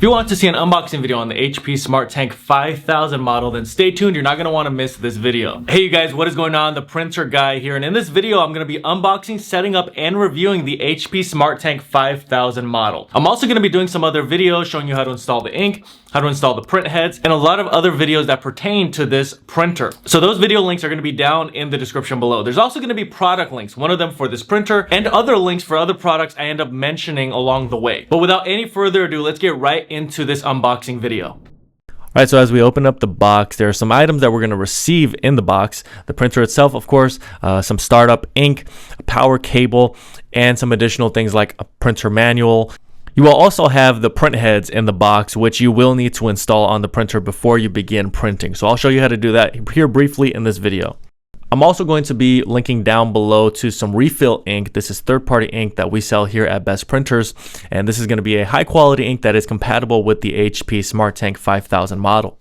If you want to see an unboxing video on the HP Smart Tank 5000 model, then stay tuned. You're not going to want to miss this video. Hey you guys, what is going on? The printer guy here, and in this video I'm going to be unboxing, setting up, and reviewing the HP Smart Tank 5000 model. I'm also going to be doing some other videos showing you how to install the ink, how to install the print heads, and a lot of other videos that pertain to this printer. So those video links are going to be down in the description below. There's also going to be product links, one of them for this printer, and other links for other products I end up mentioning along the way. But without any further ado, let's get right into this unboxing video. Alright, so as we open up the box, there are some items that we're going to receive in the box. The printer itself, of course, some startup ink, a power cable, and some additional things like a printer manual. You will also have the print heads in the box, which you will need to install on the printer before you begin printing. So I'll show you how to do that here briefly in this video. I'm also going to be linking down below to some refill ink. This is third-party ink that we sell here at Best Printers, and this is going to be a high-quality ink that is compatible with the HP Smart Tank 5000 model.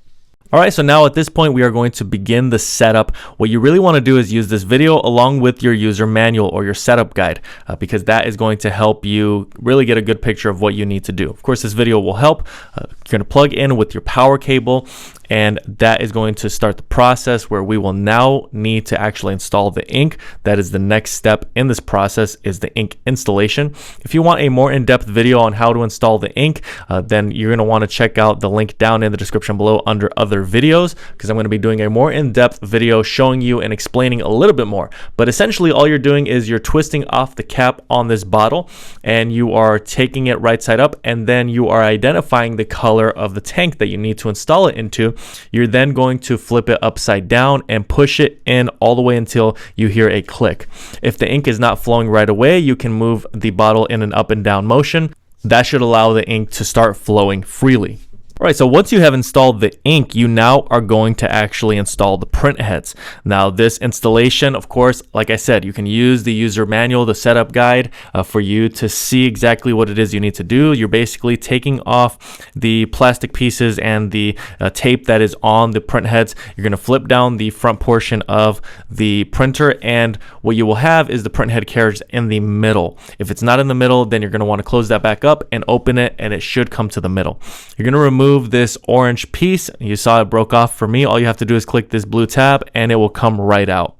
Alright, so now at this point we are going to begin the setup. What you really want to do is use this video along with your user manual or your setup guide because that is going to help you really get a good picture of what you need to do. Of course, this video will help. You're going to plug in with your power cable, and that is going to start the process where we will now need to actually install the ink. That is the next step in this process, is the ink installation. If you want a more in-depth video on how to install the ink, then you're going to want to check out the link down in the description below under other videos, because I'm going to be doing a more in-depth video showing you and explaining a little bit more. But essentially all you're doing is you're twisting off the cap on this bottle and you are taking it right side up, and then you are identifying the color of the tank that you need to install it into. You're then going to flip it upside down and push it in all the way until you hear a click. If the ink is not flowing right away, you can move the bottle in an up and down motion. That should allow the ink to start flowing freely. Alright, so once you have installed the ink, you now are going to actually install the print heads. Now this installation, of course, like I said, you can use the user manual, the setup guide, for you to see exactly what it is you need to do. You're basically taking off the plastic pieces and the tape that is on the print heads. You're going to flip down the front portion of the printer, and what you will have is the print head carriage in the middle. If it's not in the middle, then you're going to want to close that back up and open it, and it should come to the middle. You're going to remove this orange piece. You saw it broke off for me. All you have to do is click this blue tab and it will come right out.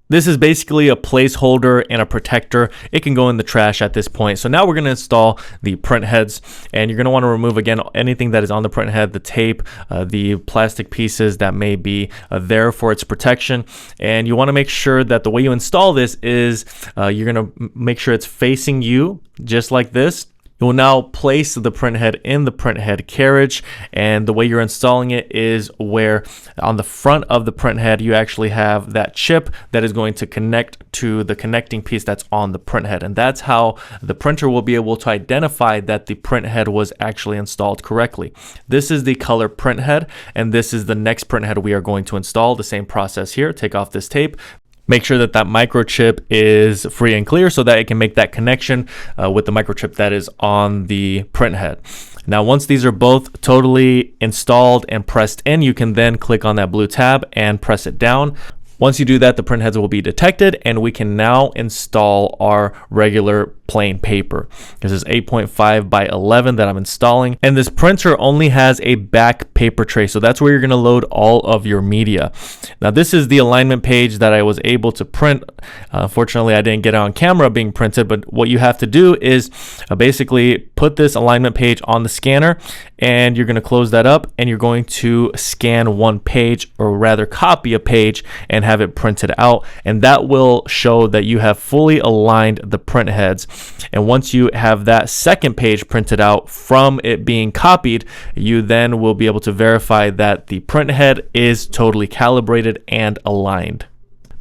This is basically a placeholder and a protector. It can go in the trash at this point. So now we're going to install the print heads, and you're going to want to remove again anything that is on the print head, the tape, the plastic pieces that may be there for its protection. And you want to make sure that the way you install this is you're going to make sure it's facing you just like this. You will now place the print head in the print head carriage, and the way you're installing it is where on the front of the print head you actually have that chip that is going to connect to the connecting piece that's on the print head, and that's how the printer will be able to identify that the print head was actually installed correctly. This is the color print head, and this is the next print head we are going to install. The same process here. Take off this tape. Make sure that that microchip is free and clear so that it can make that connection with the microchip that is on the print head. Now, once these are both totally installed and pressed in, you can then click on that blue tab and press it down. Once you do that, the print heads will be detected, and we can now install our regular plain paper. This is 8.5 by 11 that I'm installing, and this printer only has a back paper tray, so that's where you're going to load all of your media. Now this is the alignment page that I was able to print. Unfortunately, I didn't get it on camera being printed, but what you have to do is basically put this alignment page on the scanner, and you're going to close that up, and you're going to scan one page, or rather copy a page, and have it printed out, and that will show that you have fully aligned the print heads. And once you have that second page printed out from it being copied, you then will be able to verify that the print head is totally calibrated and aligned.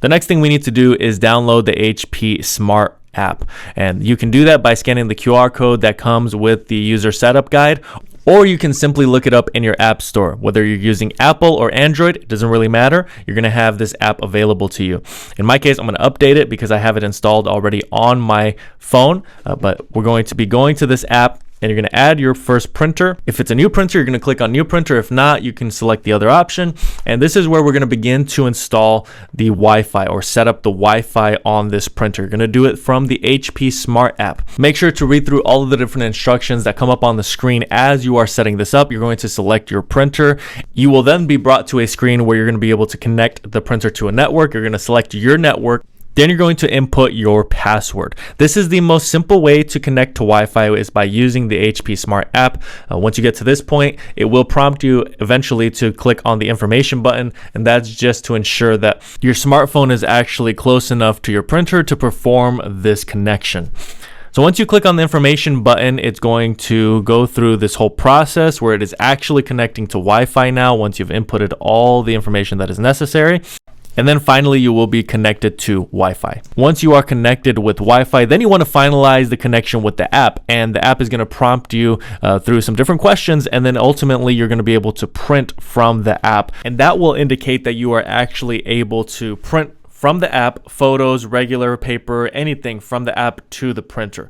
The next thing we need to do is download the HP Smart app, and you can do that by scanning the QR code that comes with the user setup guide, or you can simply look it up in your app store. Whether you're using Apple or Android, it doesn't really matter. You're going to have this app available to you. In my case, I'm going to update it because I have it installed already on my phone, but we're going to be going to this app. and you're going to add your first printer. If it's a new printer, you're going to click on new printer. If not, you can select the other option. And this is where we're going to begin to install the Wi-Fi or set up the Wi-Fi on this printer. You're going to do it from the HP Smart app. Make sure to read through all of the different instructions that come up on the screen as you are setting this up. You're going to select your printer. You will then be brought to a screen where you're going to be able to connect the printer to a network. You're going to select your network. Then you're going to input your password. This is the most simple way to connect to Wi-Fi is by using the HP Smart app. Once you get to this point, it will prompt you eventually to click on the information button, and that's just to ensure that your smartphone is actually close enough to your printer to perform this connection. So once you click on the information button, it's going to go through this whole process where it is actually connecting to Wi-Fi now once you've inputted all the information that is necessary. And then finally, you will be connected to Wi-Fi. Once you are connected with Wi-Fi, then you want to finalize the connection with the app. And the app is going to prompt you through some different questions. And then ultimately, you're going to be able to print from the app. And that will indicate that you are actually able to print from the app, photos, regular paper, anything from the app to the printer.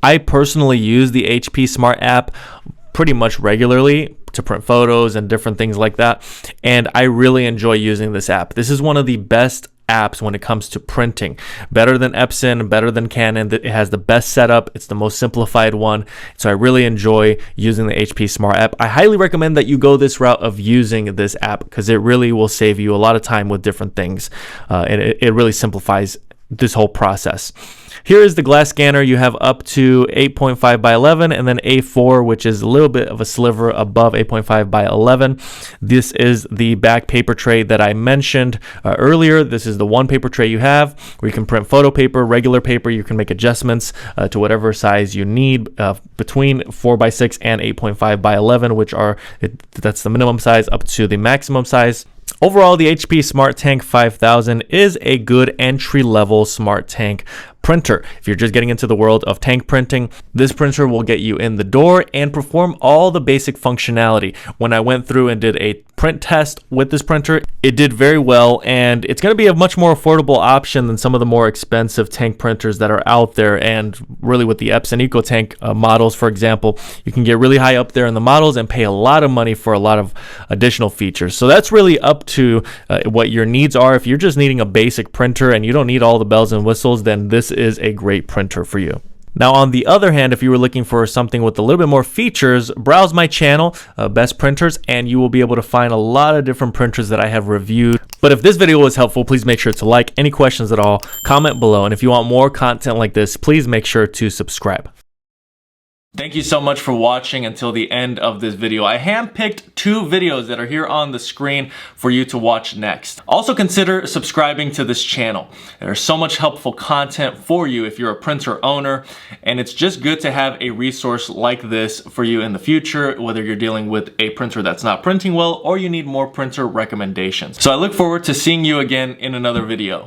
I personally use the HP Smart app pretty much regularly to print photos and different things like that, and I really enjoy using this app. This is one of the best apps when it comes to printing. Better than Epson, better than Canon. It has the best setup. It's the most simplified one. So I really enjoy using the HP Smart app. I highly recommend that you go this route of using this app because it really will save you a lot of time with different things, and it really simplifies this whole process. Here is the glass scanner. You have up to 8.5 by 11 and then A4, which is a little bit of a sliver above 8.5 by 11. This is the back paper tray that I mentioned earlier. This is the one paper tray you have where you can print photo paper, regular paper. You can make adjustments to whatever size you need between 4x6 and 8.5 by 11, which are, that's the minimum size up to the maximum size. Overall, the HP Smart Tank 5000 is a good entry-level Smart Tank printer. If you're just getting into the world of tank printing, this printer will get you in the door and perform all the basic functionality. When I went through and did a print test with this printer, it did very well, and it's going to be a much more affordable option than some of the more expensive tank printers that are out there. And really with the Epson EcoTank models, for example, you can get really high up there in the models and pay a lot of money for a lot of additional features. So that's really up to what your needs are. If you're just needing a basic printer and you don't need all the bells and whistles, then this is a great printer for you. Now, on the other hand, if you were looking for something with a little bit more features, browse my channel, Best Printers, and you will be able to find a lot of different printers that I have reviewed. But if this video was helpful, please make sure to like. Any questions at all, comment below. And if you want more content like this, please make sure to subscribe. Thank you so much for watching until the end of this video. I handpicked 2 videos that are here on the screen for you to watch next. Also consider subscribing to this channel. There's so much helpful content for you if you're a printer owner, and it's just good to have a resource like this for you in the future, whether you're dealing with a printer that's not printing well or you need more printer recommendations. So I look forward to seeing you again in another video.